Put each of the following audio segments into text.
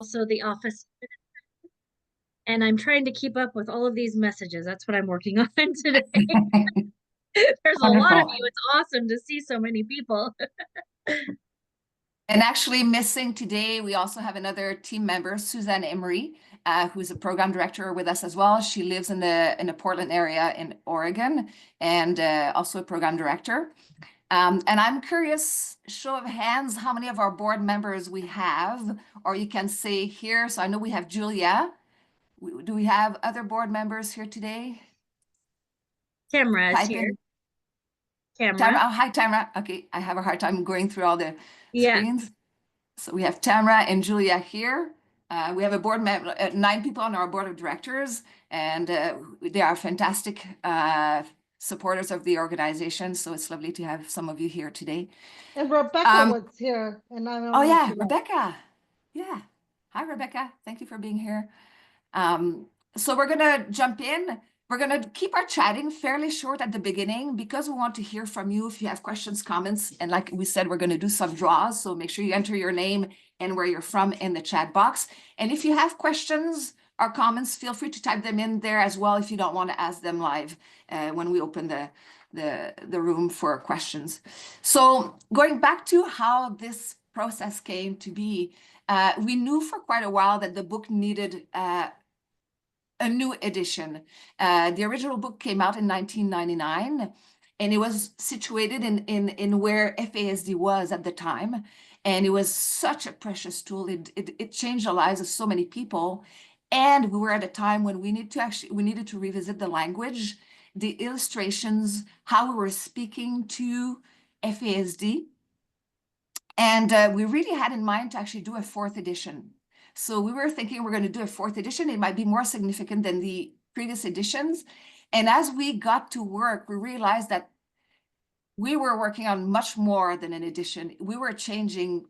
also the office. And I'm trying to keep up with all of these messages. That's what I'm working on today. There's a lot of Wonderful. you. It's awesome to see so many people. And actually missing today, we also have another team member, Suzanne Emery, who's a program director with us as well. She lives in the Portland area in Oregon and also a program director. And I'm curious, show of hands, how many of our board members we have, or you can say here. So I know we have Julia. Do we have other board members here today? Camera is Type here. in Tamara. Camera. Oh, hi, Tamara. Okay, I have a hard time going through all the Yeah. screens. So we have Tamara and Julia here. We have a board member, 9 people on our board of directors, and they are fantastic supporters of the organization. So it's lovely to have some of you here today. And Rebecca Um, was here, and I don't oh know if yeah, she left. Rebecca. Yeah. Hi, Rebecca. Thank you for being here. Um, so we're gonna jump in. We're gonna keep our chatting fairly short at the beginning because we want to hear from you if you have questions, comments, and like we said, we're gonna do some draws. So make sure you enter your name and where you're from in the chat box. And if you have questions or comments, feel free to type them in there as well if you don't want to ask them live when we open the room for questions. So going back to how this process came to be, we knew for quite a while that the book needed a new edition. The original book came out in 1999, and it was situated in where FASD was at the time. And it was such a precious tool. It changed the lives of so many people. And we were at a time when we needed to revisit the language, the illustrations, how we were speaking to FASD. And we really had in mind to actually do a 4th edition. So we were thinking we're going to do a 4th edition. It might be more significant than the previous editions. And as we got to work, we realized that we were working on much more than an edition. We were changing,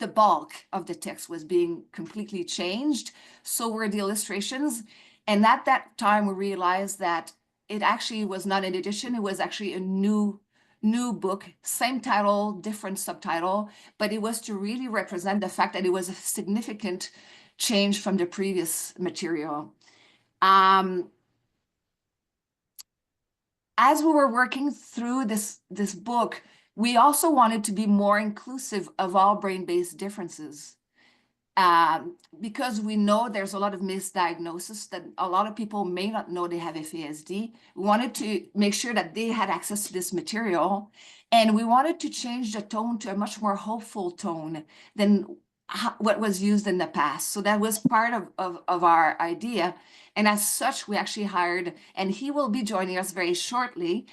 the bulk of the text was being completely changed. So were the illustrations. And at that time, we realized that it actually was not an edition. It was actually a new book, same title, different subtitle, but it was to really represent the fact that it was a significant change from the previous material. As we were working through this book, we also wanted to be more inclusive of all brain-based differences. Because we know there's a lot of misdiagnosis that a lot of people may not know they have FASD. We wanted to make sure that they had access to this material, and we wanted to change the tone to a much more hopeful tone than what was used in the past. So that was part of our idea. And as such, we actually hired, and he will be joining us very shortly.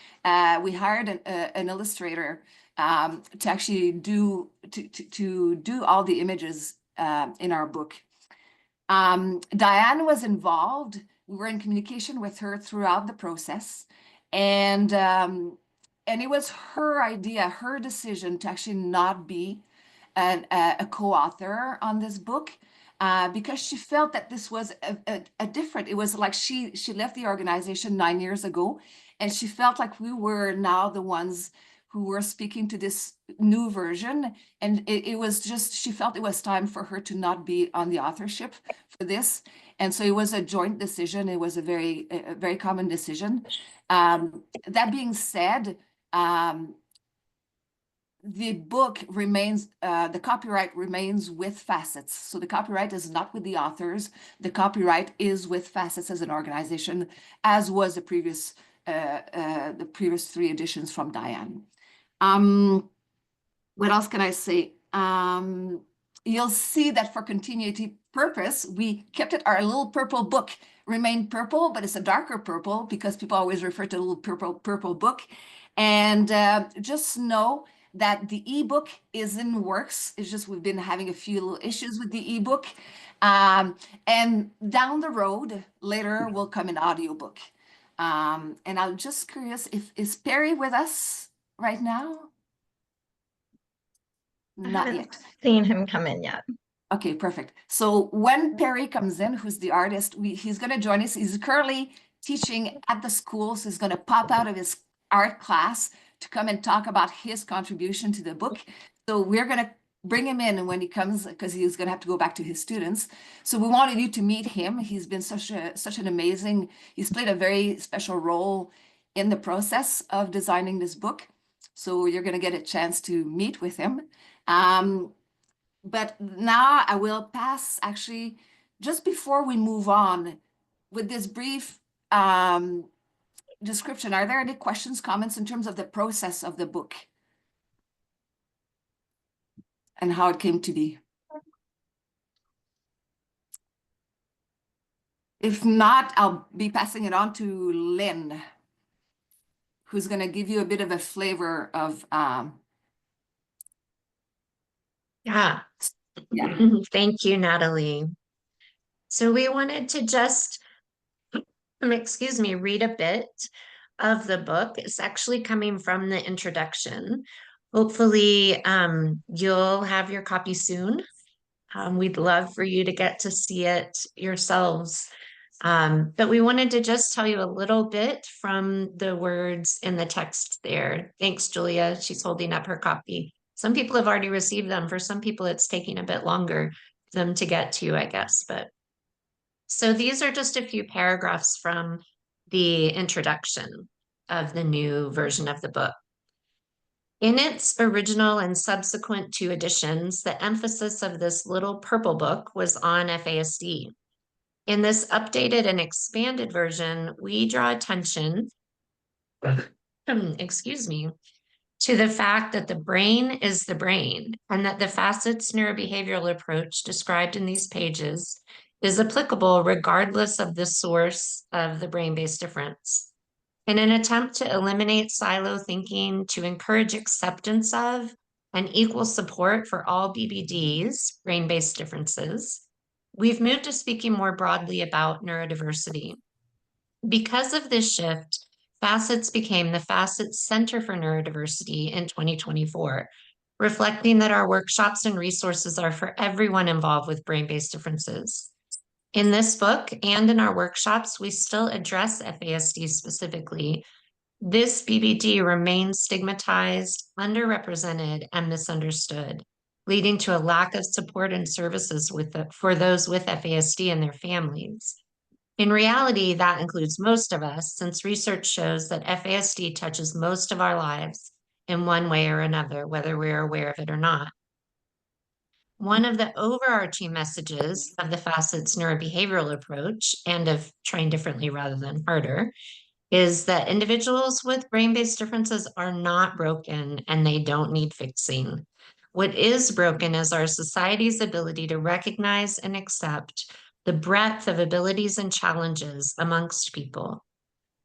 We hired an illustrator to actually do all the images in our book. Diane was involved. We were in communication with her throughout the process, and it was her idea, her decision to actually not be a co-author on this book. Because she felt that this was a different, it was like she left the organization 9 years ago, and she felt like we were now the ones who were speaking to this new version. And it was just, she felt it was time for her to not be on the authorship for this. And so it was a joint decision. It was a very common decision. That being said, the book remains, the copyright remains with Facets. So the copyright is not with the authors. The copyright is with Facets as an organization, as was the previous 3 editions from Diane. What else can I say? You'll see that for continuity purpose, we kept it, our little purple book remained purple, but it's a darker purple because people always refer to a little purple book. And just know that the ebook is in works. It's just we've been having a few little issues with the ebook. And down the road, later will come an audiobook. And I'm just curious, is Perry with us right now? I Not haven't yet. seen him come in yet. Okay, perfect. So when Perry comes in, who's the artist, he's going to join us. He's currently teaching at the school, so he's going to pop out of his art class to come and talk about his contribution to the book. So we're going to bring him in when he comes, because he's going to have to go back to his students. So we wanted you to meet him. He's been such an amazing, he's played a very special role in the process of designing this book. So you're going to get a chance to meet with him. But now I will pass, actually, just before we move on with this brief description. Are there any questions, comments in terms of the process of the book and how it came to be? If not, I'll be passing it on to Lynn, who's going to give you a bit of a flavor of Yeah. Thank you, Natalie. So we wanted to just, excuse me, read a bit of the book. It's actually coming from the introduction. Hopefully, you'll have your copy soon. We'd love for you to get to see it yourselves. But we wanted to just tell you a little bit from the words in the text there. Thanks, Julia. She's holding up her copy. Some people have already received them. For some people, it's taking a bit longer for them to get to, I guess. But so these are just a few paragraphs from the introduction of the new version of the book. In its original and subsequent 2 editions, the emphasis of this little purple book was on FASD. In this updated and expanded version, we draw attention, excuse me, to the fact that the brain is the brain and that the FASCETS neurobehavioral approach described in these pages is applicable regardless of the source of the brain-based difference. In an attempt to eliminate silo thinking, to encourage acceptance of and equal support for all BBDs, brain-based differences, we've moved to speaking more broadly about neurodiversity. Because of this shift, FASCETS became the FASCETS Center for Neurodiversity in 2024, reflecting that our workshops and resources are for everyone involved with brain-based differences. In this book and in our workshops, we still address FASD specifically. This BBD remains stigmatized, underrepresented, and misunderstood, leading to a lack of support and services for those with FASD and their families. In reality, that includes most of us, since research shows that FASD touches most of our lives in one way or another, whether we're aware of it or not. One of the overarching messages of the FASCETS neurobehavioral approach, and of trying differently rather than harder, is that individuals with brain-based differences are not broken and they don't need fixing. What is broken is our society's ability to recognize and accept the breadth of abilities and challenges amongst people.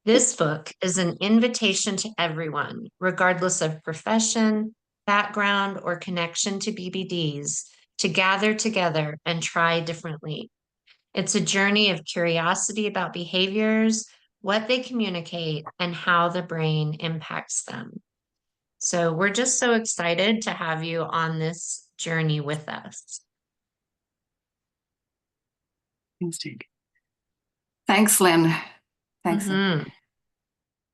This book is an invitation to everyone, regardless of profession, background, or connection to BBDs, to gather together and try differently. It's a journey of curiosity about behaviors, what they communicate, and how the brain impacts them. So we're just so excited to have you on this journey with us. Thanks, Lynn. Thanks. Mm-hmm.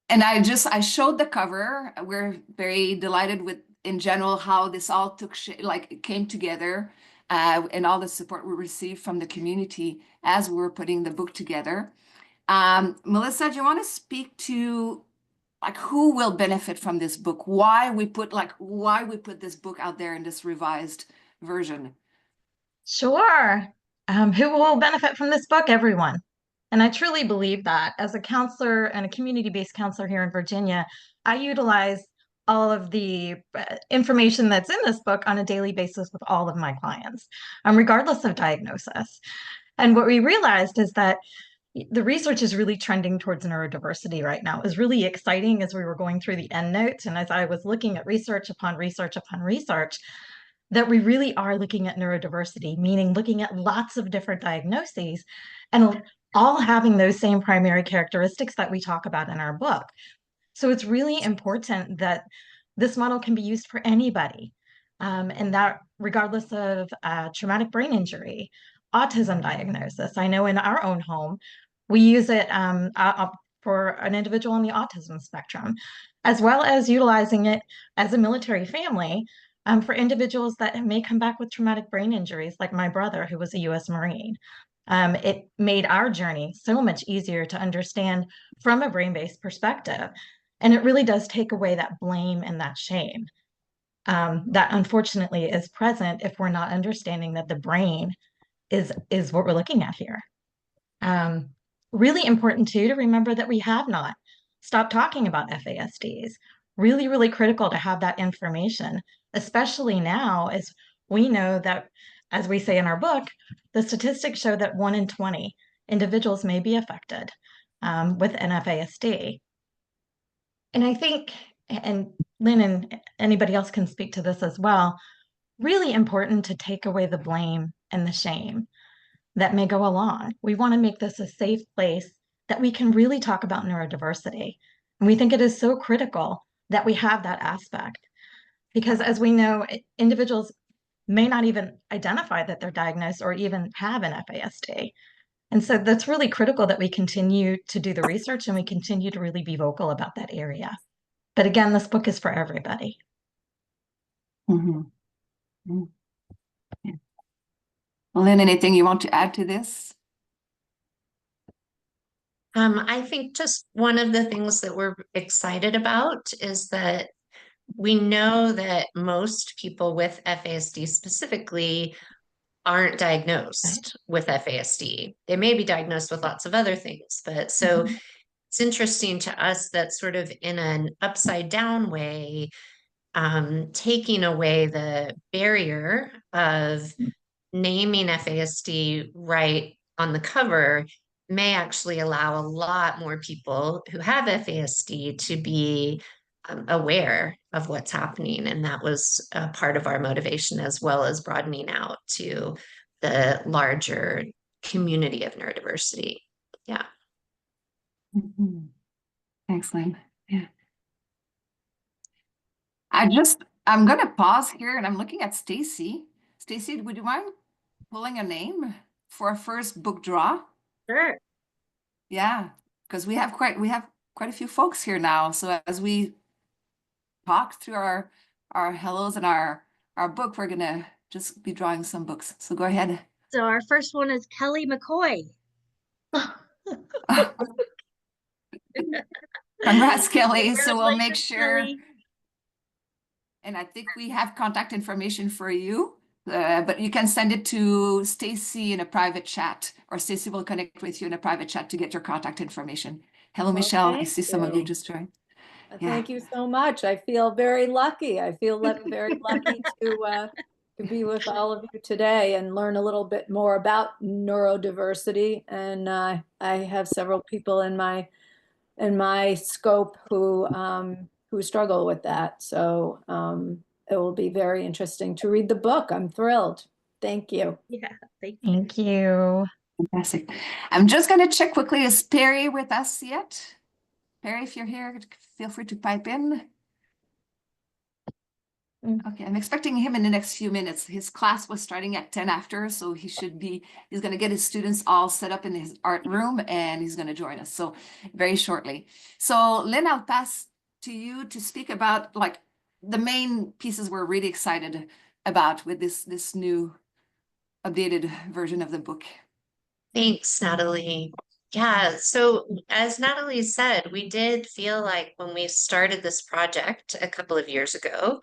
And I showed the cover. We're very delighted with, in general, how this all it came together, and all the support we received from the community as we were putting the book together. Melissa, do you want to speak to who will benefit from this book? Why we put this book out there in this revised version? Sure. Who will benefit from this book? Everyone. And I truly believe that. As a counselor and a community-based counselor here in Virginia, I utilize all of the information that's in this book on a daily basis with all of my clients, regardless of diagnosis. And what we realized is that the research is really trending towards neurodiversity right now. It was really exciting as we were going through the endnotes and as I was looking at research upon research upon research, that we really are looking at neurodiversity, meaning looking at lots of different diagnoses and all having those same primary characteristics that we talk about in our book. So it's really important that this model can be used for anybody, and that regardless of traumatic brain injury, autism diagnosis. I know in our own home, we use it for an individual on the autism spectrum, as well as utilizing it as a military family for individuals that may come back with traumatic brain injuries, like my brother, who was a U.S. Marine. It made our journey so much easier to understand from a brain-based perspective. And it really does take away that blame and that shame that unfortunately is present if we're not understanding that the brain is what we're looking at here. Really important too to remember that we have not stopped talking about FASDs. Really, really critical to have that information, especially now as we know that, as we say in our book, the statistics show that 1 in 20 individuals may be affected with an FASD. And I think, and Lynn and anybody else can speak to this as well, really important to take away the blame and the shame that may go along. We want to make this a safe place that we can really talk about neurodiversity. And we think it is so critical that we have that aspect because, as we know, individuals may not even identify that they're diagnosed or even have an FASD. And so that's really critical that we continue to do the research and we continue to really be vocal about that area. But again, this book is for everybody. Mm-hmm. Mm-hmm. Yeah. Lynn, anything you want to add to this? I think just one of the things that we're excited about is that we know that most people with FASD specifically aren't diagnosed with FASD. They may be diagnosed with lots of other things, but so it's interesting to us that sort of in an upside down way, taking away the barrier of naming FASD right on the cover may actually allow a lot more people who have FASD to be aware of what's happening. And that was a part of our motivation, as well as broadening out to the larger community of neurodiversity. Yeah. Mm-hmm. Thanks, Lynn. Yeah. I'm going to pause here and I'm looking at Stacy. Stacy, would you mind pulling a name for our first book draw? Sure. Yeah, because we have quite a few folks here now. So as we talk through our hellos and our book, we're gonna just be drawing some books. So go ahead. So our first one is Kelly McCoy. Congrats, Kelly. So we'll make Congratulations, sure. Kelly. And I think we have contact information for you, but you can send it to Stacy in a private chat, or Stacy will connect with you in a private chat to get your contact information. Hello, Well, Michelle. I thank see some of you you. just joined. Thank you so much. I feel very lucky. I feel very lucky to be with all of you today and learn a little bit more about neurodiversity. And I have several people in my scope who struggle with that. So it will be very interesting to read the book. I'm thrilled. Thank you. Yeah, thank you. Thank you. Fantastic. I'm just going to check quickly, is Perry with us yet? Perry, if you're here, feel free to pipe in. Okay, I'm expecting him in the next few minutes. His class was starting at 10 after, so he's going to get his students all set up in his art room and he's going to join us. So very shortly. So Lynn, I'll pass to you to speak about like the main pieces we're really excited about with this new updated version of the book. Thanks, Natalie. Yeah, so as Natalie said, we did feel like when we started this project a couple of years ago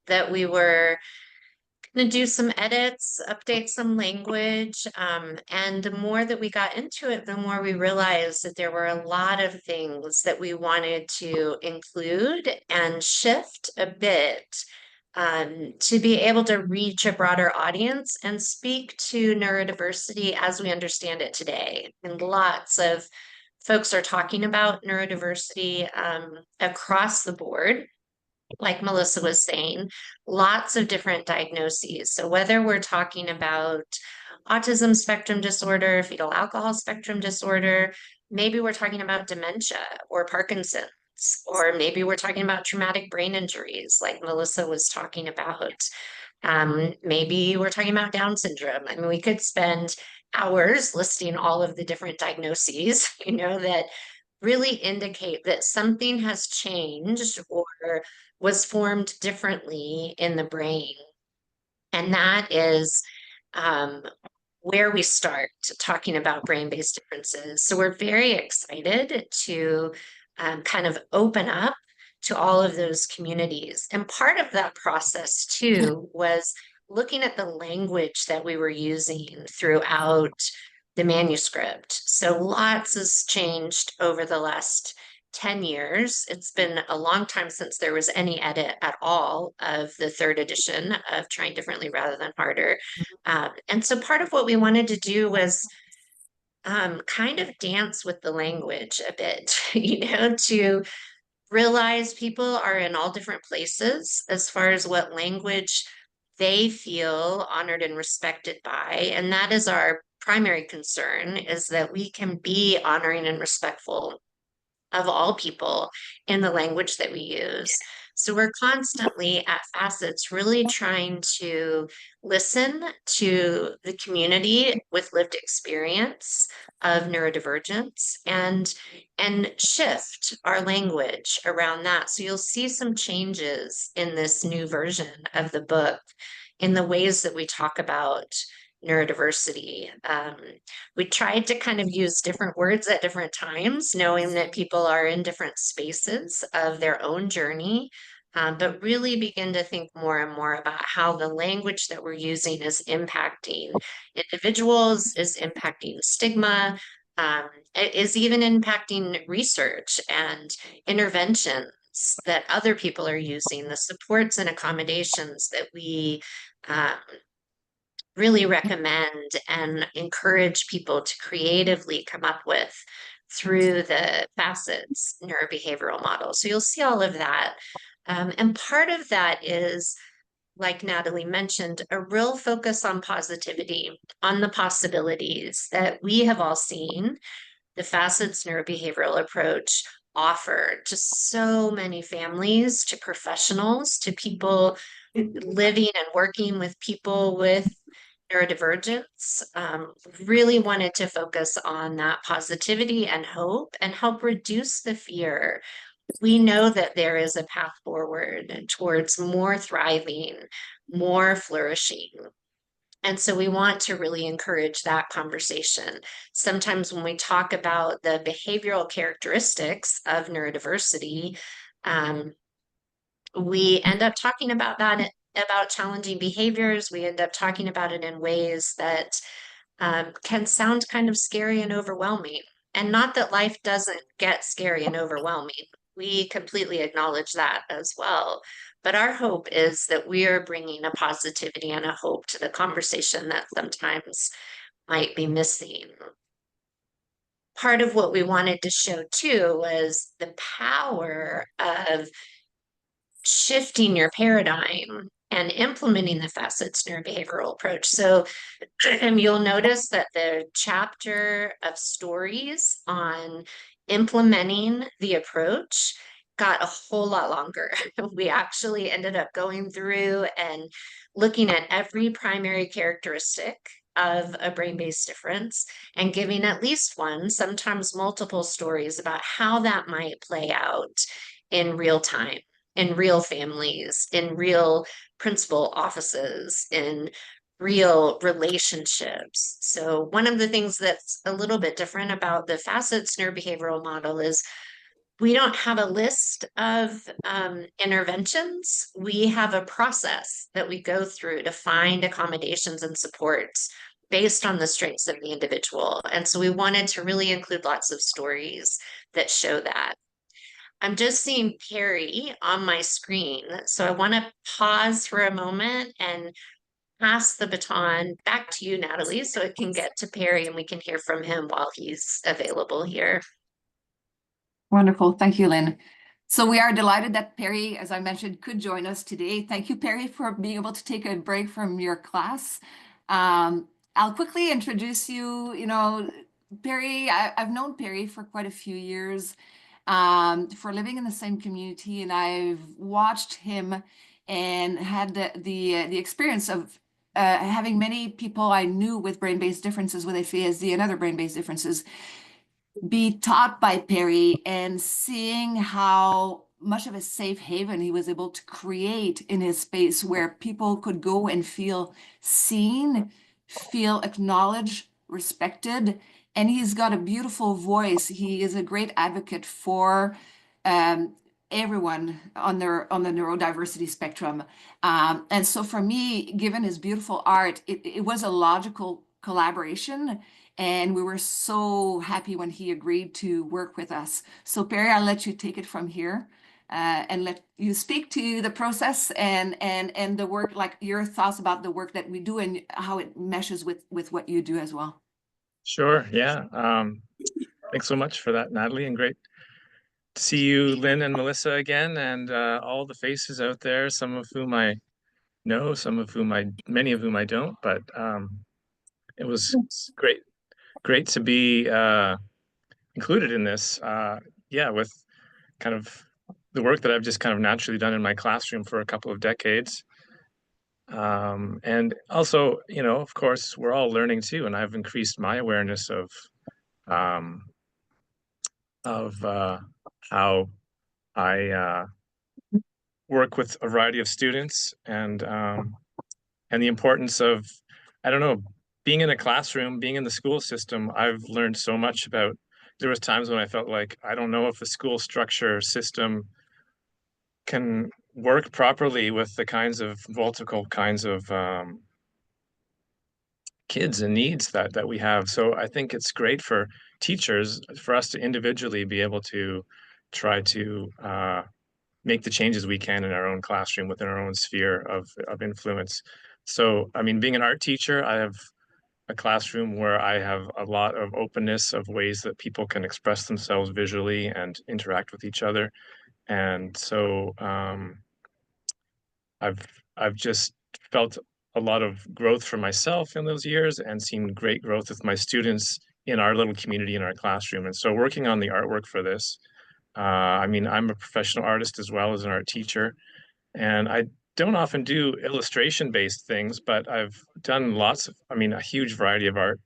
that we were going to do some edits, update some language. And the more that we got into it, the more we realized that there were a lot of things that we wanted to include and shift a bit to be able to reach a broader audience and speak to neurodiversity as we understand it today. And lots of folks are talking about neurodiversity across the board. Like Melissa was saying, lots of different diagnoses. So whether we're talking about autism spectrum disorder, fetal alcohol spectrum disorder, maybe we're talking about dementia or Parkinson's, or maybe we're talking about traumatic brain injuries, like Melissa was talking about. Maybe we're talking about Down syndrome. I mean, we could spend hours listing all of the different diagnoses, that really indicate that something has changed or was formed differently in the brain. And that is where we start talking about brain-based differences. So we're very excited to kind of open up to all of those communities. And part of that process too was looking at the language that we were using throughout the manuscript. So lots has changed over the last 10 years. It's been a long time since there was any edit at all of the third edition of Trying Differently Rather Than Harder. And so part of what we wanted to do was kind of dance with the language a bit, to realize people are in all different places as far as what language they feel honored and respected by. And that is our primary concern, is that we can be honoring and respectful of all people in the language that we use. So we're constantly at FASCETS really trying to listen to the community with lived experience of neurodivergence and shift our language around that. So you'll see some changes in this new version of the book in the ways that we talk about neurodiversity. We tried to kind of use different words at different times, knowing that people are in different spaces of their own journey, but really begin to think more and more about how the language that we're using is impacting individuals, is impacting stigma, it is even impacting research and interventions that other people are using, the supports and accommodations that we really recommend and encourage people to creatively come up with through the FASCETS neurobehavioral model. So you'll see all of that. And part of that is, like Natalie mentioned, a real focus on positivity, on the possibilities that we have all seen the FASCETS neurobehavioral approach offer to so many families, to professionals, to people living and working with people with neurodivergence. Really wanted to focus on that positivity and hope and help reduce the fear. We know that there is a path forward towards more thriving, more flourishing. And so we want to really encourage that conversation. Sometimes when we talk about the behavioral characteristics of neurodiversity, we end up talking about that, about challenging behaviors. We end up talking about it in ways that can sound kind of scary and overwhelming. And not that life doesn't get scary and overwhelming. We completely acknowledge that as well. But our hope is that we are bringing a positivity and a hope to the conversation that sometimes might be missing. Part of what we wanted to show too was the power of shifting your paradigm and implementing the FASCETS neurobehavioral approach. So you'll notice that the chapter of stories on implementing the approach got a whole lot longer. We actually ended up going through and looking at every primary characteristic of a brain-based difference and giving at least one, sometimes multiple stories about how that might play out in real time, in real families, in real principal offices, in real relationships. So one of the things that's a little bit different about the FASCETS neurobehavioral model is we don't have a list of interventions. We have a process that we go through to find accommodations and supports based on the strengths of the individual. And so we wanted to really include lots of stories that show that. I'm just seeing Perry on my screen. So I want to pause for a moment and pass the baton back to you, Natalie, so it can get to Perry and we can hear from him while he's available here. Wonderful. Thank you, Lynn. So we are delighted that Perry, as I mentioned, could join us today. Thank you, Perry, for being able to take a break from your class. I'll quickly introduce you. Perry, I've known Perry for quite a few years, for living in the same community, and I've watched him and had the experience of having many people I knew with brain-based differences, with FASD and other brain-based differences, be taught by Perry and seeing how much of a safe haven he was able to create in his space where people could go and feel seen, feel acknowledged, respected. And he's got a beautiful voice. He is a great advocate for everyone on the neurodiversity spectrum. And so for me, given his beautiful art, it was a logical collaboration. And we were so happy when he agreed to work with us. So Perry, I'll let you take it from here and let you speak to the process and the work, like your thoughts about the work that we do and how it meshes with what you do as well. Sure. Yeah. Thanks so much for that, Natalie, and great to see you, Lynn and Melissa, again, and all the faces out there, some of whom I know, many of whom I don't, but it was great to be included in this. Yeah, with kind of the work that I've just kind of naturally done in my classroom for a couple of decades. And also, of course, we're all learning too, and I've increased my awareness of how I work with a variety of students and the importance of, I don't know, being in a classroom, being in the school system. I've learned so much about. There was times when I felt like I don't know if a school structure system can work properly with the multiple kinds of kids and needs that we have. So I think it's great for teachers, for us to individually be able to try to make the changes we can in our own classroom within our own sphere of influence. So, I mean, being an art teacher, I have a classroom where I have a lot of openness of ways that people can express themselves visually and interact with each other. And so I've just felt a lot of growth for myself in those years and seen great growth with my students in our little community in our classroom. And so working on the artwork for this, I mean, I'm a professional artist as well as an art teacher, and I don't often do illustration-based things, but I've done a huge variety of art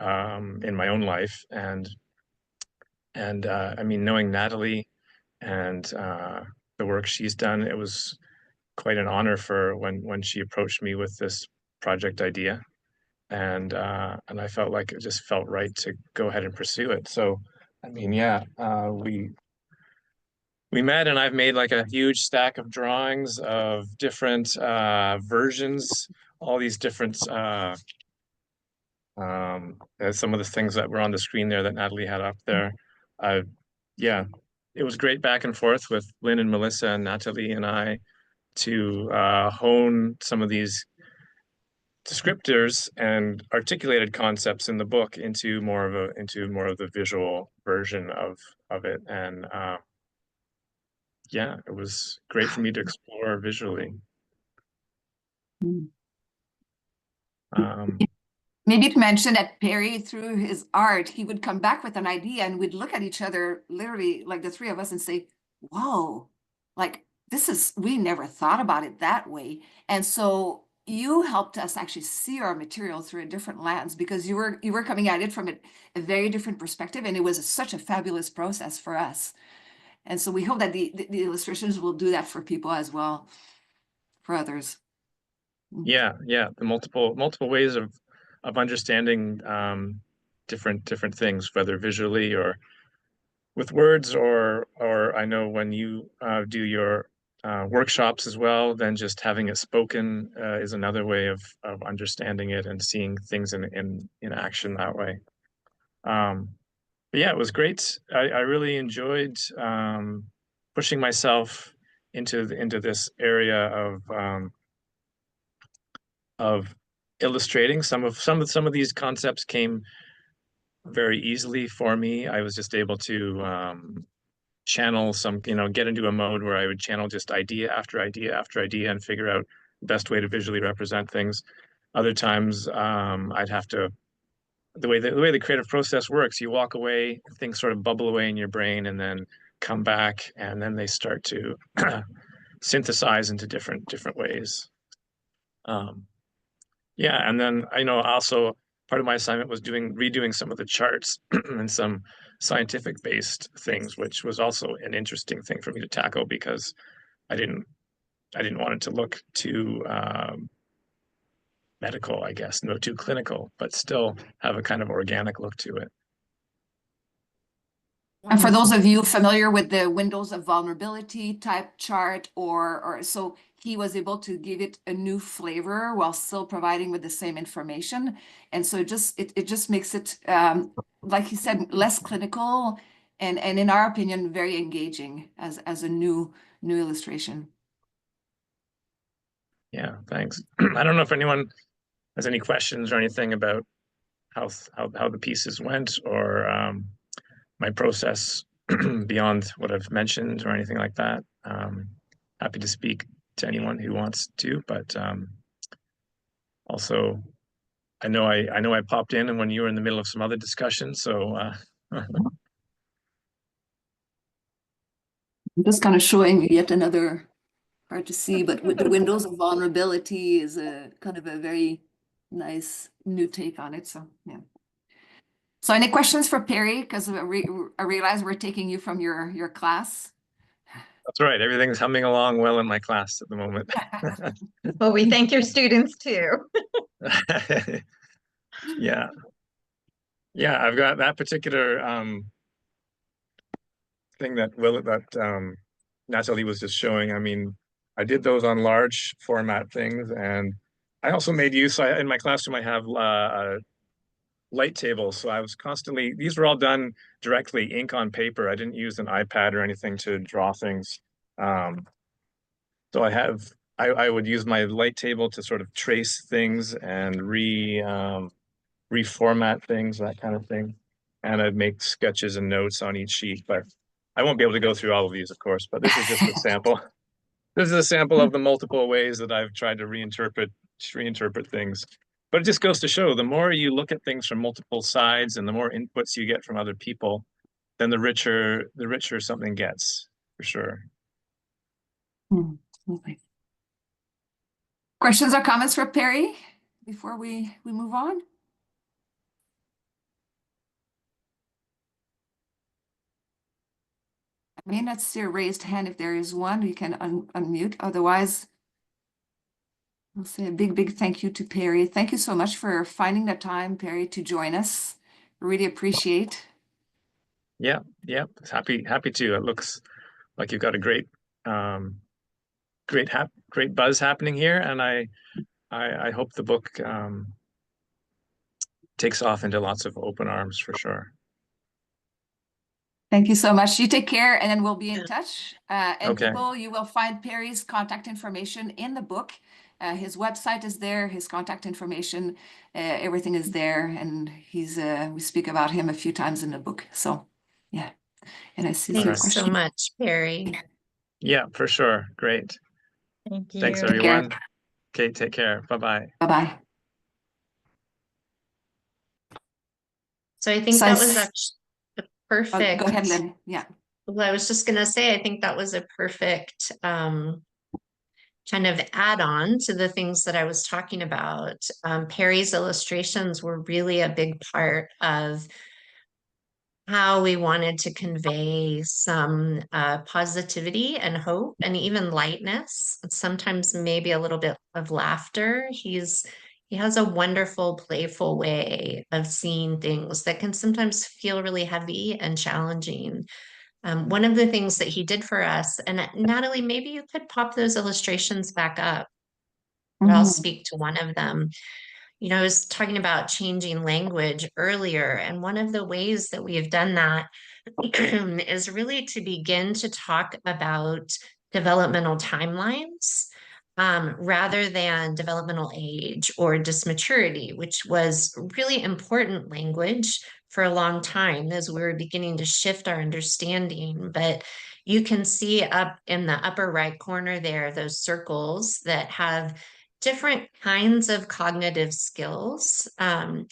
in my own life. And I mean, knowing Natalie and the work she's done, it was quite an honor for when she approached me with this project idea, and I felt like it just felt right to go ahead and pursue it. So, I mean, yeah, we met, and I've made like a huge stack of drawings of different versions, all these different some of the things that were on the screen there that Natalie had up there. Yeah, it was great back and forth with Lynn and Melissa and Natalie and I to hone some of these descriptors and articulated concepts in the book into more of the visual version of it. And yeah, it was great for me to explore visually. Maybe to mention that Perry, through his art, he would come back with an idea and we'd look at each other, literally like the three of us, and say, whoa, like we never thought about it that way. And so you helped us actually see our material through a different lens because you were coming at it from a very different perspective. And it was such a fabulous process for us. And so we hope that the illustrations will do that for people as well, for others. Yeah, the multiple ways of understanding different things, whether visually or with words, or I know when you do your workshops as well, then just having it spoken is another way of understanding it and seeing things in action that way. But yeah, it was great. I really enjoyed pushing myself into this area of illustrating. Some of these concepts came very easily for me. I was just able to channel get into a mode where I would channel just idea after idea after idea and figure out the best way to visually represent things. Other times, I'd have to, the way the creative process works, you walk away, things sort of bubble away in your brain and then come back, and then they start to synthesize into different ways. Yeah, and then I know also part of my assignment was redoing some of the charts and some scientific based things, which was also an interesting thing for me to tackle because I didn't want it to look too medical, I guess, no too clinical, but still have a kind of organic look to it. And for those of you familiar with the windows of vulnerability type chart, or so he was able to give it a new flavor while still providing with the same information. And so it just makes it, like he said, less clinical and in our opinion, very engaging as a new illustration. Yeah, thanks. I don't know if anyone has any questions or anything about how the pieces went or my process beyond what I've mentioned or anything like that. Happy to speak to anyone who wants to, but also I know I popped in and when you were in the middle of some other discussion, so I'm just kind of showing yet another, hard to see, but with the windows of vulnerability is a kind of a very nice new take on it. So yeah. So any questions for Perry? Because I realize we're taking you from your class. that's right. Everything's humming along well in my class at the moment. Well, we thank your students too. Yeah. Yeah, I've got that particular thing that Natalie was just showing. I mean, I did those on large format things, and I also made use. In my classroom, I have light tables, so I was constantly. These were all done directly, ink on paper. I didn't use an iPad or anything to draw things. So I would use my light table to sort of trace things and reformat things, that kind of thing. And I'd make sketches and notes on each sheet, but I won't be able to go through all of these, of course, but this is just a sample. This is a sample of the multiple ways that I've tried to reinterpret things. But it just goes to show the more you look at things from multiple sides and the more inputs you get from other people, then the richer something gets, for sure. Okay. Questions or comments for Perry before we move on? I mean, let's see a raised hand if there is one. You can unmute. Otherwise, I'll say a big thank you to Perry. Thank you so much for finding the time, Perry, to join us. Really appreciate. Yeah, happy to. It looks like you've got a great great buzz happening here, and I hope the book takes off into lots of open arms for sure. Thank you so much. You take care, and then we'll be in touch. And Okay. people, you will find Perry's contact information in the book. His website is there, his contact information, everything is there, and we speak about him a few times in the book. So, yeah. And I see your Thanks question. so much, Perry. Yeah, for sure. Great. Thank you. Thanks, Take care. everyone. Okay, take care. Bye-bye. Bye-bye. So I think So that was actually a Go perfect. ahead, Lynn. Yeah. Well, I was just going to say, I think that was a perfect kind of add on to the things that I was talking about. Perry's illustrations were really a big part of how we wanted to convey some positivity and hope and even lightness, sometimes maybe a little bit of laughter. He has a wonderful, playful way of seeing things that can sometimes feel really heavy and challenging. One of the things that he did for us, and Natalie, maybe you could pop those illustrations back up, but I'll speak to one of them. You know, I was talking about changing language earlier, and one of the ways that we have done that is really to begin to talk about developmental timelines rather than developmental age or just maturity, which was really important language for a long time as we were beginning to shift our understanding. But you can see up in the upper right corner there, those circles that have different kinds of cognitive skills. And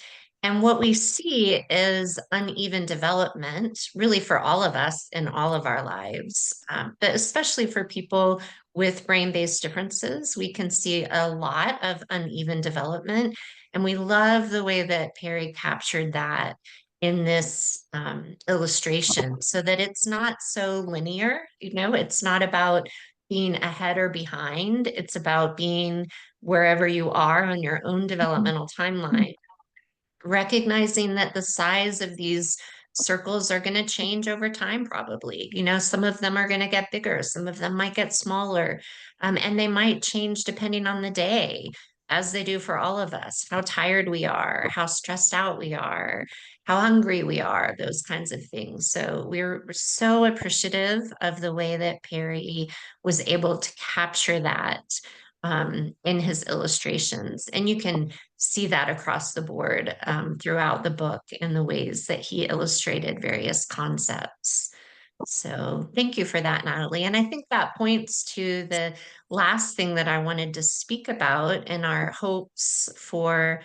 what we see is uneven development, really for all of us in all of our lives, but especially for people with brain-based differences. We can see a lot of uneven development. And we love the way that Perry captured that in this illustration so that it's not so linear. It's not about being ahead or behind. It's about being wherever you are on your own developmental timeline, recognizing that the size of these circles are going to change over time, probably. Some of them are going to get bigger, some of them might get smaller, and they might change depending on the day, as they do for all of us, how tired we are, how stressed out we are, how hungry we are, those kinds of things. So we're so appreciative of the way that Perry was able to capture that in his illustrations. And you can see that across the board throughout the book in the ways that he illustrated various concepts. So thank you for that, Natalie. And I think that points to the last thing that I wanted to speak about in our hopes for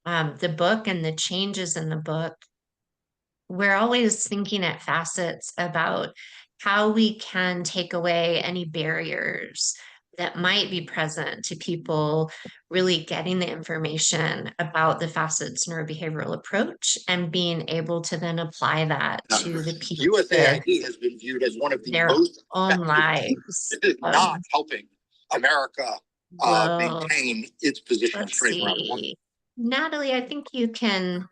the book and the changes in the book. We're always thinking at Facets about how we can take away any barriers that might be present to people really getting the information about the Facets neurobehavioral approach and being able to then apply that to the people, USAID has been viewed as one of the their most own effective. lives. It is not helping America Well, maintain its position of let's strength around the world. see. Natalie, I think you can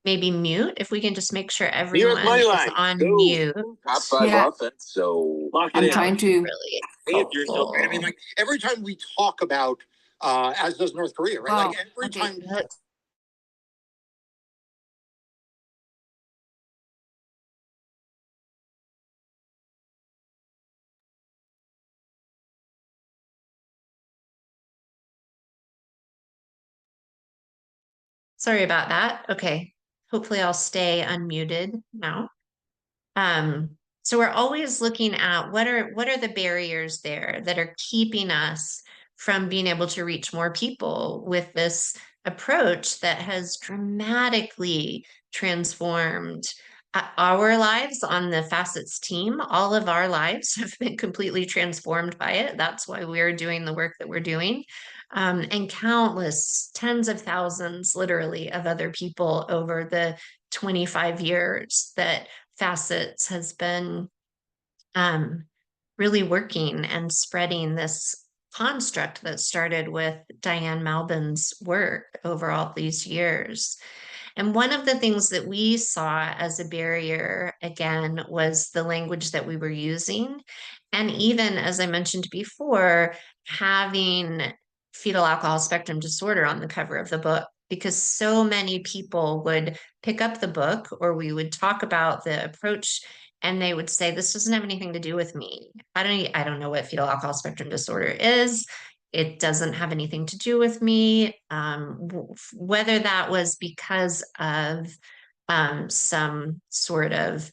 maybe mute, if we can just make sure everyone is on mute. Top five Yeah. offense, so lock I'm it in. trying to. Really If you're so great. I mean, helpful. like every time we talk about, as does North Korea, right? Like every okay. time. Sorry about that. Okay. Hopefully I'll stay unmuted now. So we're always looking at what are the barriers there that are keeping us from being able to reach more people with this approach that has dramatically transformed our lives on the Facets team. All of our lives have been completely transformed by it. That's why we're doing the work that we're doing. And countless, tens of thousands, literally, of other people over the 25 years that Facets has been really working and spreading this construct that started with Diane Malbin's work over all these years. And one of the things that we saw as a barrier, again, was the language that we were using. And even, as I mentioned before, having fetal alcohol spectrum disorder on the cover of the book, because so many people would pick up the book, or we would talk about the approach, and they would say, this doesn't have anything to do with me. I don't know what fetal alcohol spectrum disorder is. It doesn't have anything to do with me. Whether that was because of some sort of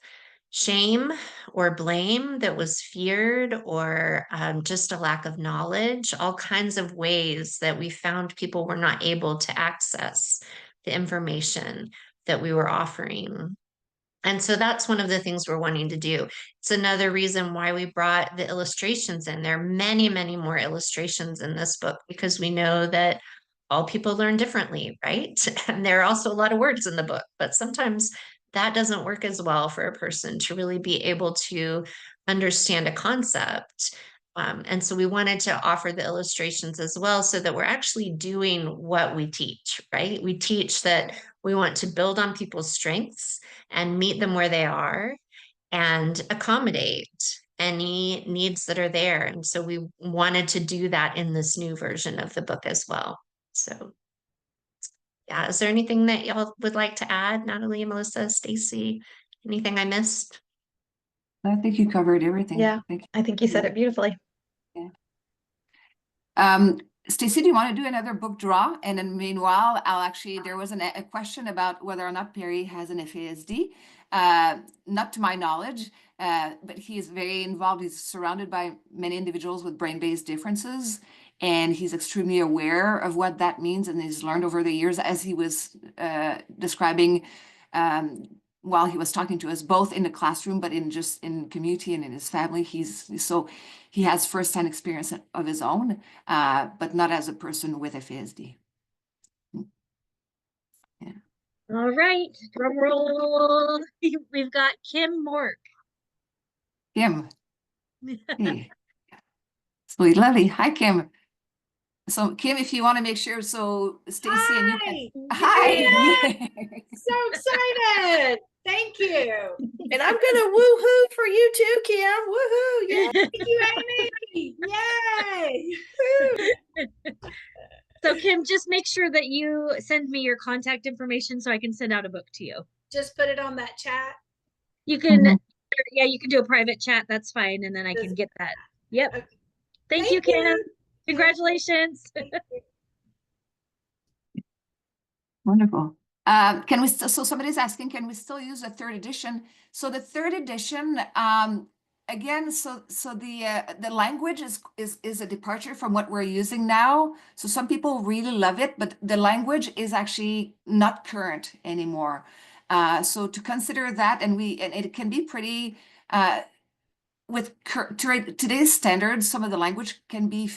shame or blame that was feared, or just a lack of knowledge, all kinds of ways that we found people were not able to access the information that we were offering. And so that's one of the things we're wanting to do. It's another reason why we brought the illustrations in. There are many, many more illustrations in this book, because we know that all people learn differently, right? And there are also a lot of words in the book, but sometimes that doesn't work as well for a person to really be able to understand a concept. And so we wanted to offer the illustrations as well, so that we're actually doing what we teach, right? We teach that we want to build on people's strengths and meet them where they are and accommodate any needs that are there. And so we wanted to do that in this new version of the book as well. So yeah, is there anything that y'all would like to add? Natalie, Melissa, Stacy, anything I missed? I think you covered everything. Yeah, Thank you. I think you said it beautifully. Stacy, do you want to do another book draw? And then meanwhile, there was a question about whether or not Perry has an FASD. Not to my knowledge, but he is very involved. He's surrounded by many individuals with brain-based differences, and he's extremely aware of what that means, and he's learned over the years, as he was describing while he was talking to us, both in the classroom, but in community and in his family. He has firsthand experience of his own, but not as a person with FASD. All right, drum roll. We've got Kim Mork. Kim. Hey. Sweet, lovely. Hi, Kim. So Kim, if you want to make sure, so Stacy and you can. Hi. Yay. So excited. Thank you. And I'm gonna woohoo for you too, Kim. Woohoo. Yeah. Thank you, Amy. Yay. Woo. So Kim, just make sure that you send me your contact information so I can send out a book to you. Just put it on that chat. You can, Mhm. yeah, you can do a private chat. That's fine. And then I can get that. Yep. Okay. Thank you, Kim. Congratulations. Wonderful. Can we still, so somebody's asking, can we still use a third edition? So the third edition, again, so the language is a departure from what we're using now. So some people really love it, but the language is actually not current anymore. So to consider that, and it can be pretty with today's standards, some of the language can be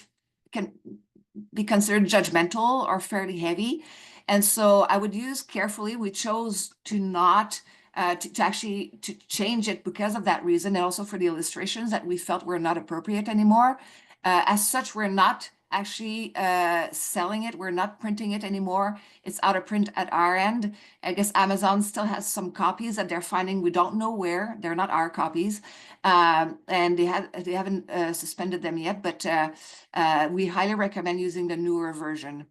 considered judgmental or fairly heavy. And so I would use carefully. We chose to not to actually to change it because of that reason, and also for the illustrations that we felt were not appropriate anymore. As such, we're not actually selling it. We're not printing it anymore. It's out of print at our end. I guess Amazon still has some copies that they're finding. We don't know where. They're not our copies, and they haven't suspended them yet. But we highly recommend using the newer version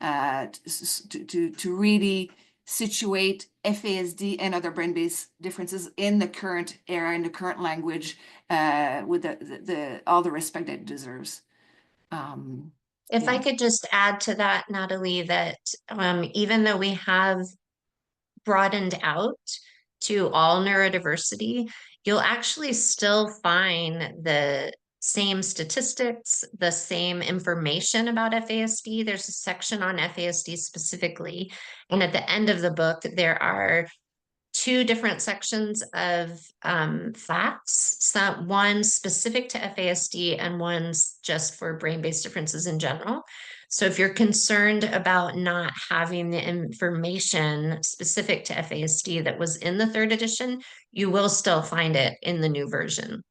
to really situate FASD and other brain-based differences in the current era, in the current language, with the all the respect that it deserves. If I Yeah. could just add to that, Natalie, that even though we have broadened out to all neurodiversity, you'll actually still find the same statistics, the same information about FASD. There's a section on FASD specifically. And at the end of the book, there are two different sections of facts, one specific to FASD and one's just for brain-based differences in general. So if you're concerned about not having the information specific to FASD that was in the third edition, you will still find it in the new version.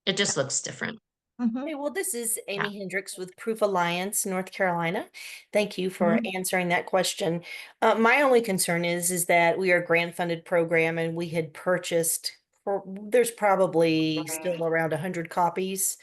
It just looks different. Hey, well, this is Amy Hendricks with Proof Alliance, North Carolina. Thank you for answering that question. My only concern is that we are a grant funded program and we had purchased, there's probably still around 100 copies.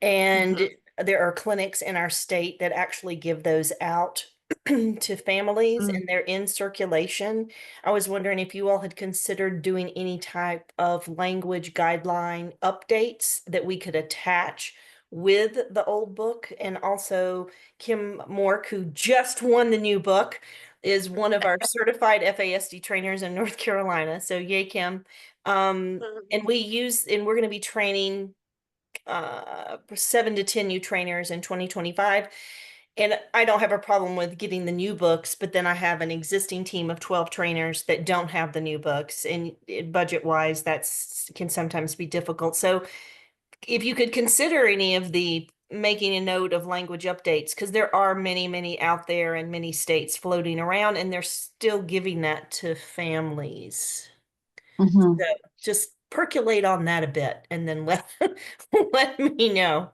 And there are clinics in our state that actually give those out to families and they're in circulation. I was wondering if you all had considered doing any type of language guideline updates that we could attach with the old book. And also Kim Mork, who just won the new book, is one of our certified FASD trainers in North Carolina. So yay, Kim. And we're going to be training 7 to 10 new trainers in 2025. And I don't have a problem with getting the new books, but then I have an existing team of 12 trainers that don't have the new books, and budget wise, that's can sometimes be difficult. So if you could consider any of the making a note of language updates, because there are many out there in many states floating around, and they're still giving that to families. So just percolate on that a bit and then let me know.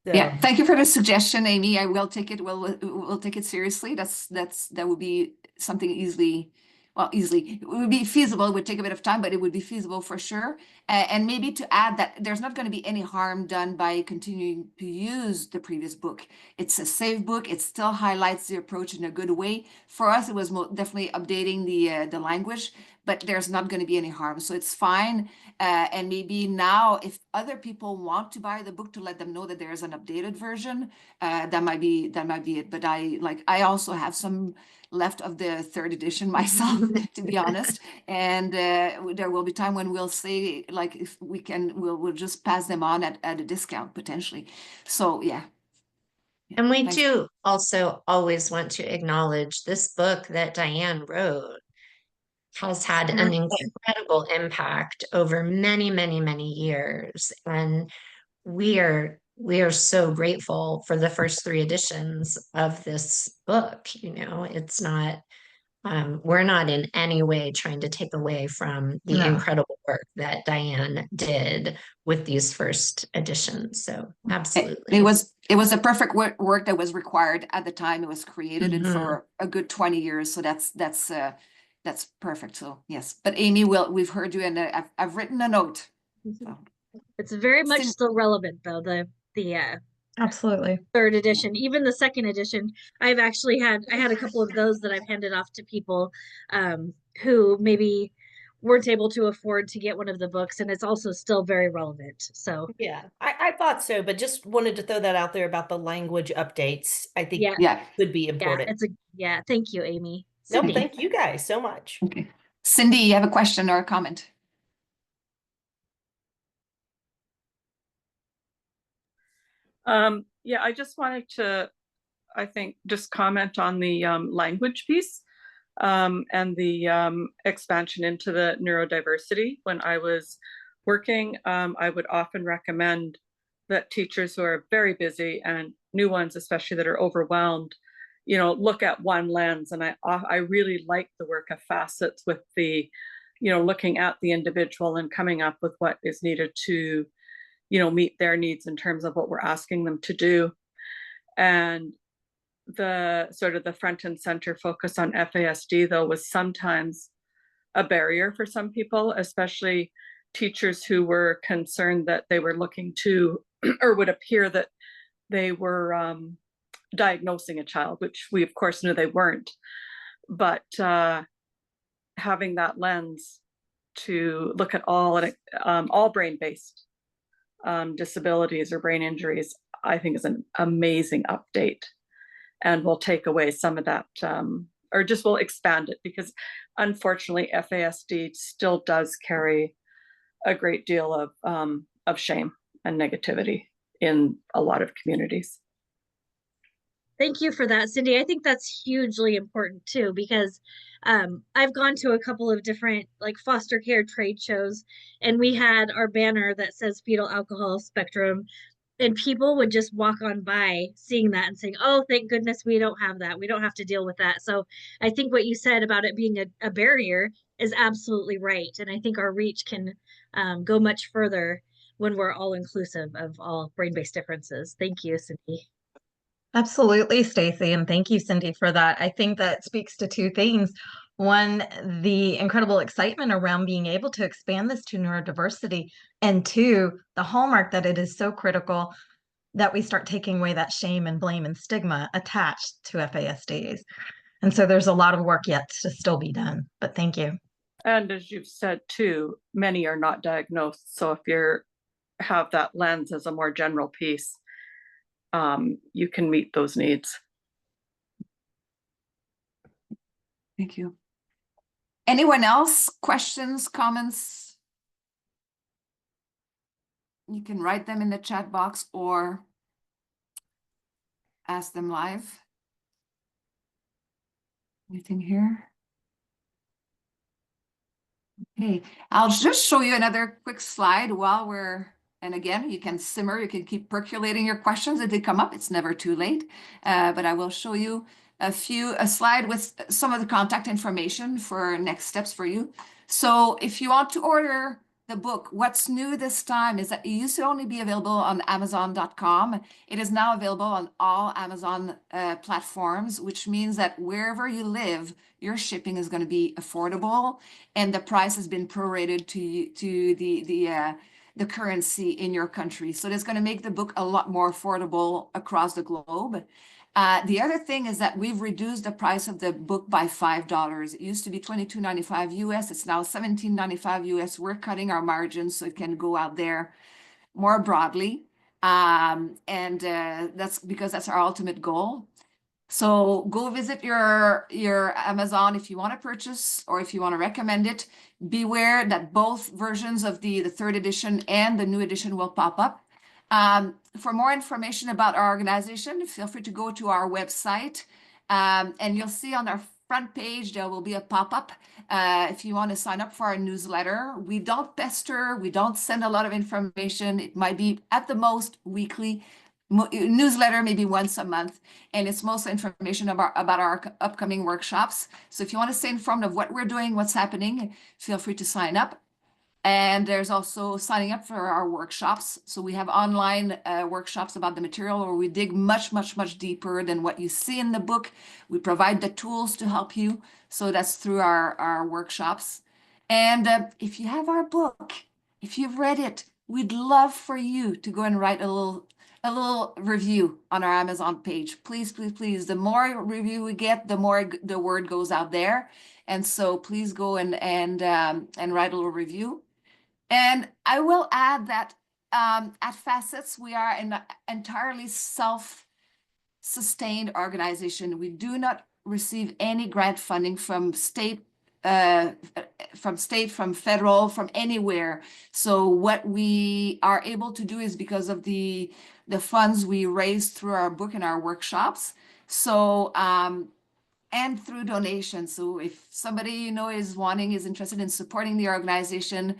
So. Yeah, thank you for the suggestion, Amy. I will take it. We'll take it seriously. That would be something easily. It would be feasible. It would take a bit of time, but it would be feasible for sure. And maybe to add that there's not going to be any harm done by continuing to use the previous book. It's a safe book. It still highlights the approach in a good way. For us, it was definitely updating the language, but there's not going to be any harm. So it's fine. And maybe now, if other people want to buy the book, to let them know that there is an updated version, that might be it. But I also have some left of the third edition myself, to be honest. And there will be time when we'll say, like, if we can, we'll just pass them on at a discount potentially. So yeah. And we do also always want to acknowledge this book that Diane wrote has had an incredible impact over many years. And we are so grateful for the first 3 editions of this book. You know, it's not We're not in any way trying to take away from the No. incredible work that Diane did with these first editions. So absolutely. It was a perfect work that was required at the time it was created, and for a good 20 years. So that's perfect. So yes, but Amy, we've heard you, and I've written a note. So. It's very much still relevant, though, the Absolutely. third edition, even the second edition. I had a couple of those that I've handed off to people who maybe weren't able to afford to get one of the books, and it's also still very relevant. So yeah, I thought so, but just wanted to throw that out there about the language updates. I think could be important. Thank you, Amy. No, Cindy. thank you guys so much. Okay. Cindy, you have a question or a comment? Yeah, I just wanted to, I think, just comment on the language piece and the expansion into the neurodiversity. When I was working, I would often recommend that teachers who are very busy and new ones, especially that are overwhelmed, look at one lens. And I really like the work of FASCETS with the, looking at the individual and coming up with what is needed to meet their needs in terms of what we're asking them to do. And the sort of the front and center focus on FASD, though, was sometimes a barrier for some people, especially teachers who were concerned that they were looking to, or would appear that they were diagnosing a child, which we of course knew they weren't. But having that lens to look at all brain-based disabilities or brain injuries, I think is an amazing update, and will take away some of that, or just will expand it, because unfortunately FASD still does carry a great deal of shame and negativity in a lot of communities. Thank you for that, Cindy. I think that's hugely important too, because I've gone to a couple of different like foster care trade shows, and we had our banner that says fetal alcohol spectrum, and people would just walk on by seeing that and saying, oh, thank goodness we don't have that. We don't have to deal with that. So I think what you said about it being a barrier is absolutely right. And I think our reach can go much further when we're all inclusive of all brain-based differences. Thank you, Cindy. Absolutely, Stacy, and thank you, Cindy, for that. I think that speaks to two things. One, the incredible excitement around being able to expand this to neurodiversity, and two, the hallmark that it is so critical that we start taking away that shame and blame and stigma attached to FASDs. And so there's a lot of work yet to still be done, but thank you. And as you've said too, many are not diagnosed. So if you have that lens as a more general piece, you can meet those needs. Thank you. Anyone else? Questions, comments? You can write them in the chat box or ask them live. Anything here? Okay, I'll just show you another quick slide while and again, you can simmer, you can keep percolating your questions if they come up. It's never too late, but I will show you a slide with some of the contact information for next steps for you. So if you want to order the book, what's new this time is that it used to only be available on Amazon.com. It is now available on all Amazon platforms, which means that wherever you live, your shipping is going to be affordable, and the price has been prorated to the currency in your country. So that's going to make the book a lot more affordable across the globe. The other thing is that we've reduced the price of the book by $5. It used to be $22.95 US. It's now $17.95 US. We're cutting our margins so it can go out there more broadly. That's because that's our ultimate goal. So go visit your Amazon if you want to purchase or if you want to recommend it. Beware that both versions of the third edition and the new edition will pop up. For more information about our organization, feel free to go to our website, and you'll see on our front page there will be a pop-up if you want to sign up for our newsletter. We don't pester, we don't send a lot of information. It might be at the most weekly, newsletter maybe once a month, and it's mostly information about our upcoming workshops. So if you want to stay informed of what we're doing, what's happening, feel free to sign up. And there's also signing up for our workshops. So we have online workshops about the material where we dig much, much, much deeper than what you see in the book. We provide the tools to help you. So that's through our workshops. And if you have our book, if you've read it, we'd love for you to go and write a little review on our Amazon page. Please, please, please. The more review we get, the more the word goes out there. And so please go and write a little review. And I will add that at FASCETS, we are an entirely self-sustained organization. We do not receive any grant funding from state, from federal, from anywhere. So what we are able to do is because of the funds we raise through our book and our workshops. So and through donations. So if somebody is interested in supporting the organization,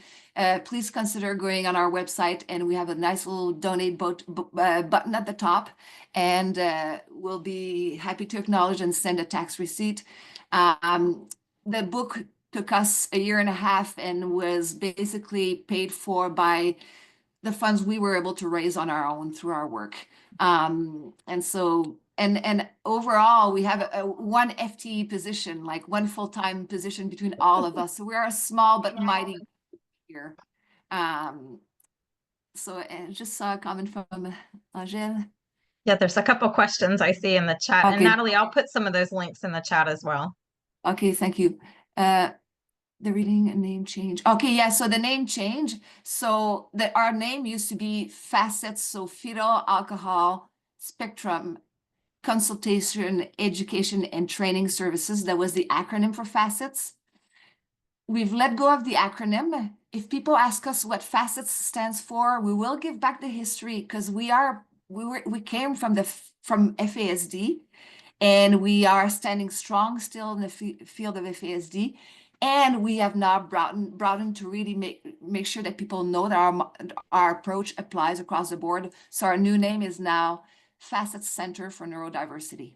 please consider going on our website, and we have a nice little donate button at the top, and we'll be happy to acknowledge and send a tax receipt. The book took us 1.5 years and was basically paid for by the funds we were able to raise on our own through our work. And so and overall, we have one FTE position, like one full-time position between all of us. So we are a small but mighty here. So and just saw a comment from Angèle. Yeah, there's a couple questions I see in the chat. And Okay. Natalie, I'll put some of those links in the chat as well. Okay, thank you. The reading and name change. Okay, yeah, so the name change. So our name used to be FASCETS, so Fetal Alcohol Spectrum Consultation, Education, and Training Services. That was the acronym for FASCETS. We've let go of the acronym. If people ask us what FASCETS stands for, we will give back the history, because we came from FASD, and we are standing strong still in the field of FASD. And we have now brought in to really make sure that people know that our approach applies across the board. So our new name is now FASCETS Center for Neurodiversity.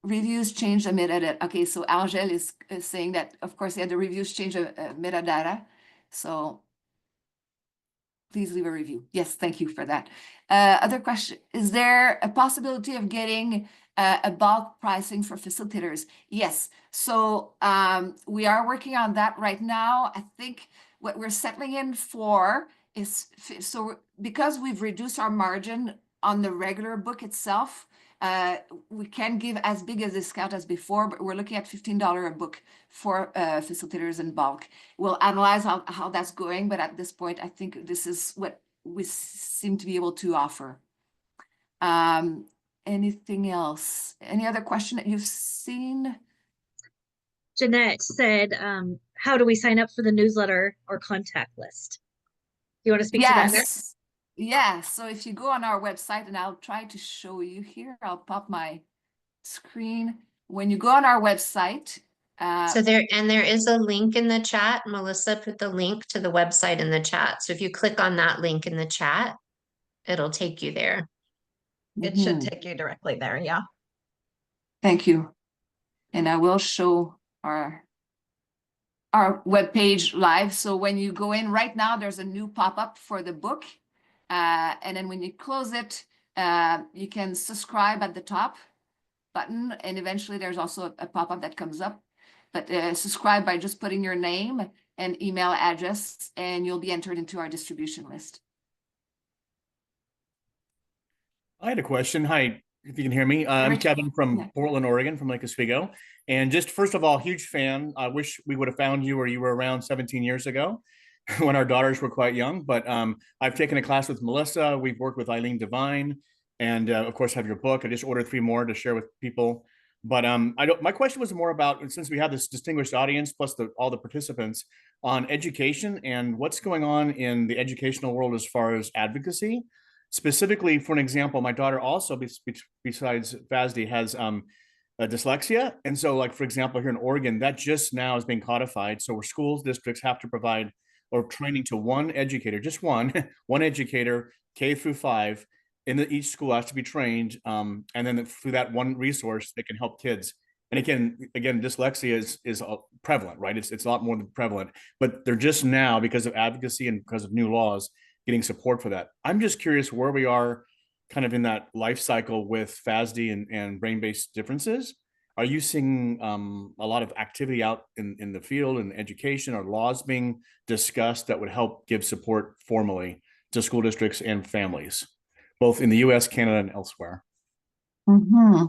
Reviews change the metadata. Okay, so Angèle is saying that, of course, the reviews change the metadata. So please leave a review. Yes, thank you for that. Other question, is there a possibility of getting a bulk pricing for facilitators? Yes, so we are working on that right now. I think what we're settling in for is, so because we've reduced our margin on the regular book itself, we can give as big a discount as before, but we're looking at $15 a book for facilitators in bulk. We'll analyze how that's going, but at this point, I think this is what we seem to be able to offer. Anything else? Any other question that you've seen? Jeanette said, how do we sign up for the newsletter or contact list? You want to speak to that there? Yeah, so if you go on our website, and I'll try to show you here, I'll pop my screen. When you go on our website, so there is a link in the chat. Melissa put the link to the website in the chat. So if you click on that link in the chat, it'll take you there. It should take you directly there, yeah. Thank you. And I will show our webpage live. So when you go in right now, there's a new pop-up for the book. And then when you close it, you can subscribe at the top button. And eventually there's also a pop-up that comes up. But subscribe by just putting your name and email address, and you'll be entered into our distribution list. I had a question. Hi, if you can hear me. I'm Kevin from Portland, Oregon, from Lake Oswego. And just first of all, huge fan. I wish we would have found you, or you were around 17 years ago when our daughters were quite young. But I've taken a class with Melissa. We've worked with Eileen Devine, and of course have your book. I just ordered 3 more to share with people. But my question was more about, since we have this distinguished audience plus all the participants, on education and what's going on in the educational world as far as advocacy. Specifically, for an example, my daughter also, besides FASD, has dyslexia. And so, like, for example, here in Oregon, that just now is being codified. So where schools districts have to provide or training to one educator, just one, one educator, K through 5, each school has to be trained. And then through that one resource, they can help kids. And again, dyslexia is prevalent, right? It's a lot more than prevalent, but they're just now, because of advocacy and because of new laws, getting support for that. I'm just curious where we are kind of in that life cycle with FASD and brain-based differences. Are you seeing a lot of activity out in the field and education, or laws being discussed that would help give support formally to school districts and families, both in the US, Canada, and elsewhere? Mm-hmm.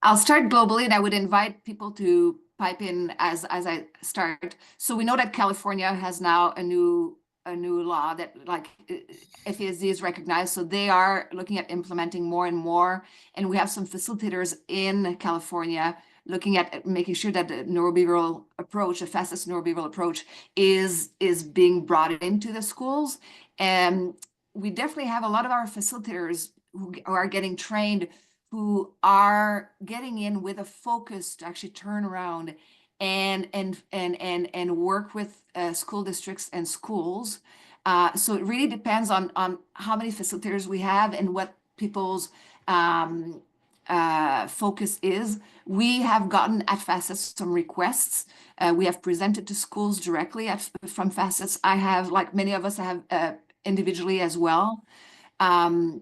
I'll start globally, and I would invite people to pipe in as I start. So we know that California has now a new law that, like, FASD is recognized. So they are looking at implementing more and more. And we have some facilitators in California looking at making sure that the neurobehavioral approach, the FASCETS neurobehavioral approach, is being brought into the schools. And we definitely have a lot of our facilitators who are getting trained, who are getting in with a focus to actually turn around and work with school districts and schools. So it really depends on how many facilitators we have and what people's focus is. We have gotten at FASCETS some requests. We have presented to schools directly from FASCETS. I have, like many of us, have individually as well. I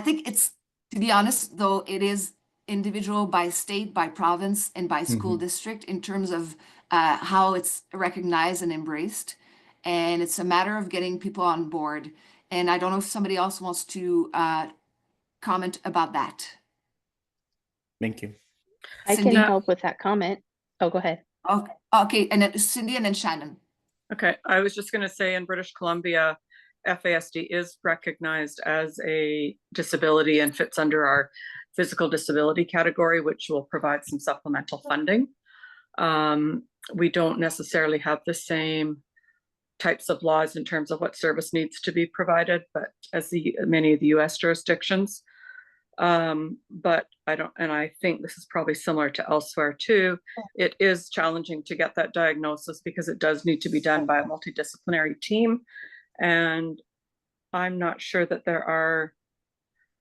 think it's, to be honest, though, it is individual by state, by province, and by school district in terms of how it's recognized and embraced. And it's a matter of getting people on board. And I don't know if somebody else wants to comment about that. Thank you. I Cindy? can help with that comment. Oh, go ahead. Okay, and then Cindy, and then Shannon. Okay, I was just going to say, in British Columbia, FASD is recognized as a disability and fits under our physical disability category, which will provide some supplemental funding. We don't necessarily have the same types of laws in terms of what service needs to be provided, but as many of the US jurisdictions. But I think this is probably similar to elsewhere too. It is challenging to get that diagnosis because it does need to be done by a multidisciplinary team. And I'm not sure that there are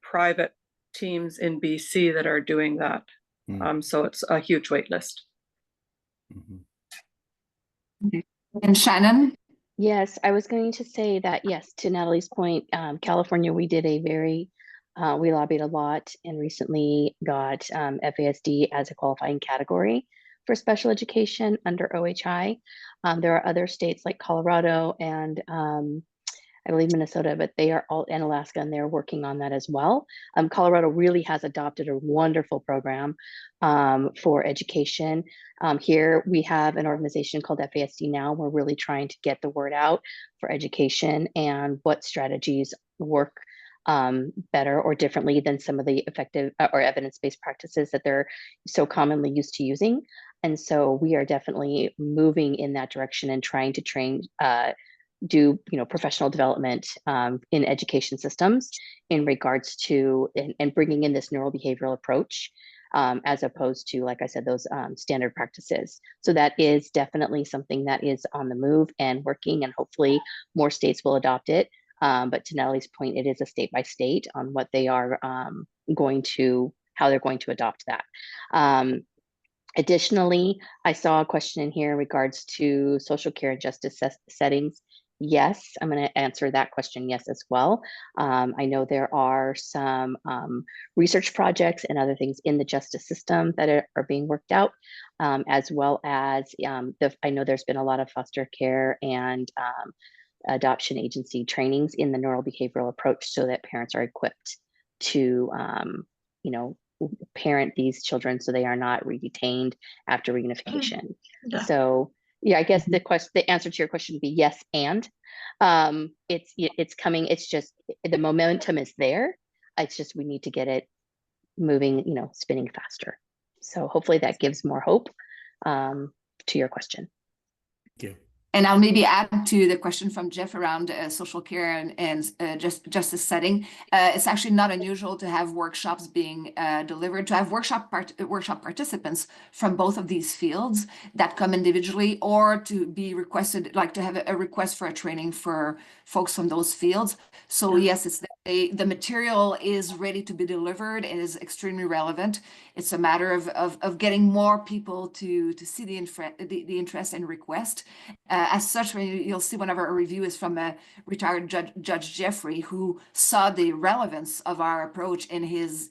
private teams in BC that are doing that. So it's a huge wait list. And Shannon? Yes, I was going to say that, yes, to Natalie's point, California, we did we lobbied a lot and recently got FASD as a qualifying category for special education under OHI. There are other states like Colorado and I believe Minnesota, but they are all in Alaska, and they're working on that as well. Colorado really has adopted a wonderful program for education. Here we have an organization called FASD Now. We're really trying to get the word out for education and what strategies work better or differently than some of the effective or evidence-based practices that they're so commonly used to using. And so we are definitely moving in that direction and trying to train, do professional development in education systems in regards to and bringing in this neurobehavioral approach as opposed to, like I said, those standard practices. So that is definitely something that is on the move and working, and hopefully more states will adopt it. But to Natalie's point, it is a state by state on what they are how they're going to adopt that. Additionally, I saw a question in here in regards to social care and justice settings. Yes, I'm going to answer that question yes as well. I know there are some research projects and other things in the justice system that are being worked out, as well as I know there's been a lot of foster care and adoption agency trainings in the neurobehavioral approach so that parents are equipped to, parent these children so they are not re-detained after reunification. Yeah. So yeah, I guess the answer to your question would be yes, and it's coming. It's just the momentum is there. It's just we need to get it moving, spinning faster. So hopefully that gives more hope to your question. Thank you. And I'll maybe add to the question from Jeff around social care and justice setting. It's actually not unusual to have workshops being delivered, to have workshop participants from both of these fields that come individually, or to be requested, like to have a request for a training for folks from those fields. So yes, it's the material is ready to be delivered and is extremely relevant. It's a matter of getting more people to see the interest and request. As such, you'll see one of our review is from a retired Judge Jeffrey, who saw the relevance of our approach in his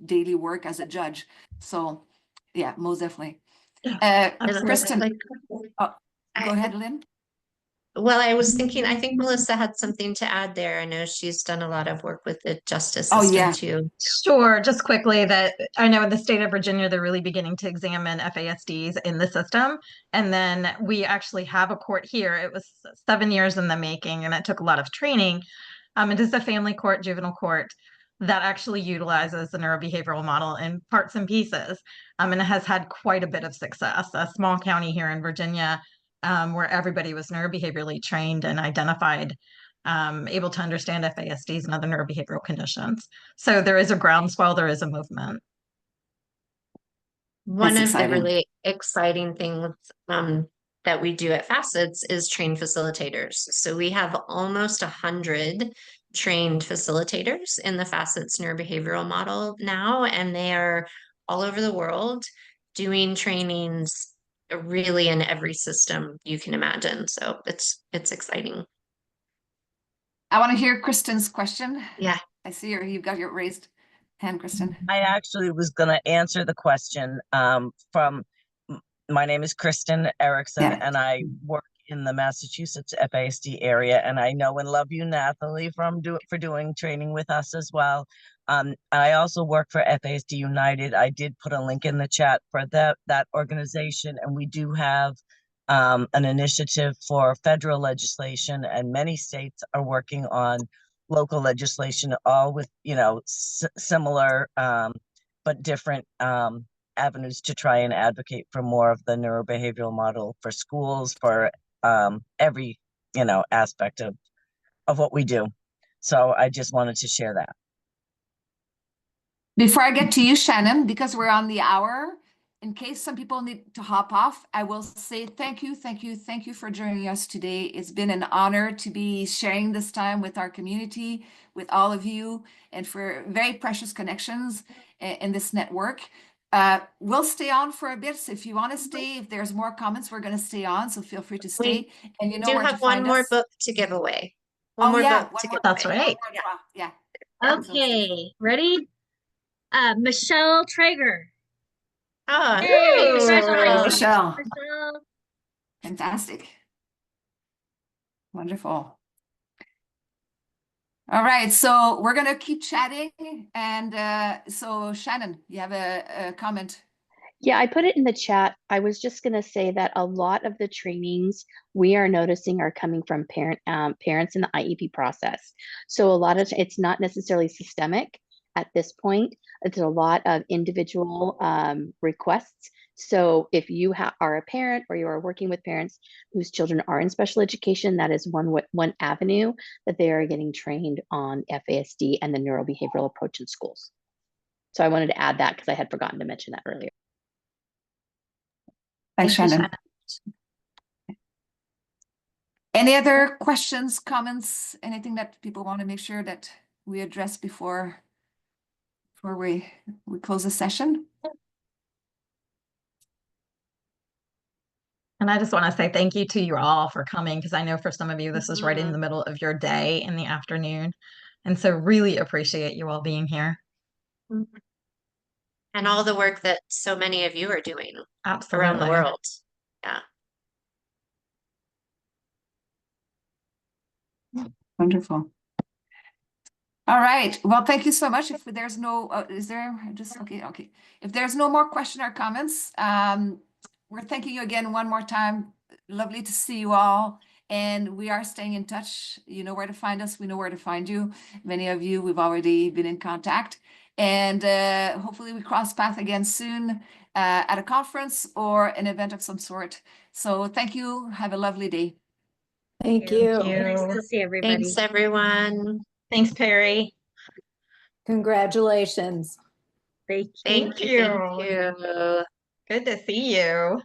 daily work as a judge. So yeah, most definitely. Kristen, go ahead, Lynn. Well, I was thinking, I think Melissa had something to add there. I know she's done a lot of work with the justice system too. Sure. Just quickly, that I know in the state of Virginia, they're really beginning to examine FASDs in the system. And then we actually have a court here. It was 7 years in the making, and it took a lot of training. It is a family court, juvenile court, that actually utilizes the neurobehavioral model in parts and pieces. And it has had quite a bit of success. A small county here in Virginia, where everybody was neurobehaviorally trained and identified, able to understand FASDs and other neurobehavioral conditions. So there is a groundswell, there is a movement. One of the really exciting things that we do at FASCETS is train facilitators. So we have almost 100 trained facilitators in the FASCETS neurobehavioral model now, and they are all over the world doing trainings really in every system you can imagine. So it's exciting. I want to hear Kristen's question. Yeah. I see you've got your raised hand, Kristen. I actually was going to answer the question my name is Kristen Erickson, and I work in the Massachusetts FASD area, and I know and love you, Nathalie, for doing training with us as well. I also work for FASD United. I did put a link in the chat for that organization, and we do have an initiative for federal legislation, and many states are working on local legislation, all with, similar but different avenues to try and advocate for more of the neurobehavioral model for schools, for every, aspect of what we do. So I just wanted to share that. Before I get to you, Shannon, because we're on the hour, in case some people need to hop off, I will say thank you for joining us today. It's been an honor to be sharing this time with our community, with all of you, and for very precious connections in this network. We'll stay on for a bit. So if you want to stay, if there's more comments, we're going to stay on. So feel free to stay. And you know where to find us. We do have one more book to give away. That's right. Yeah. Okay, ready? Michelle Traeger. Hey, congratulations, Michelle. Fantastic. Wonderful. All right, so we're going to keep chatting. And so Shannon, you have a comment? Yeah, I put it in the chat. I was just going to say that a lot of the trainings we are noticing are coming from parents in the IEP process. So a lot of it's not necessarily systemic at this point. It's a lot of individual requests. So if you are a parent or you are working with parents whose children are in special education, that is one avenue that they are getting trained on FASD and the neurobehavioral approach in schools. So I wanted to add that because I had forgotten to mention that earlier. Thanks, Shannon. Any other questions, comments, anything that people want to make sure that we address before we close the session? And I just want to say thank you to you all for coming, because I know for some of you, this is right in the middle of your day in the afternoon. And so really appreciate you all being here. And all the work that so many of you are doing Absolutely. Around the world. Yeah. Wonderful. All right. Well, thank you so much. If there's no, is there just, okay. If there's no more question or comments, we're thanking you again one more time. Lovely to see you all. And we are staying in touch. You know where to find us. We know where to find you. Many of you, we've already been in contact. And hopefully we cross paths again soon. at a conference or an event of some sort. So thank you. Have a lovely day. Thank Thank you. Nice you. to see everybody. Thanks, everyone. Thanks, Perry. Congratulations. Thank you. Thank you. Thank you. Good to see you.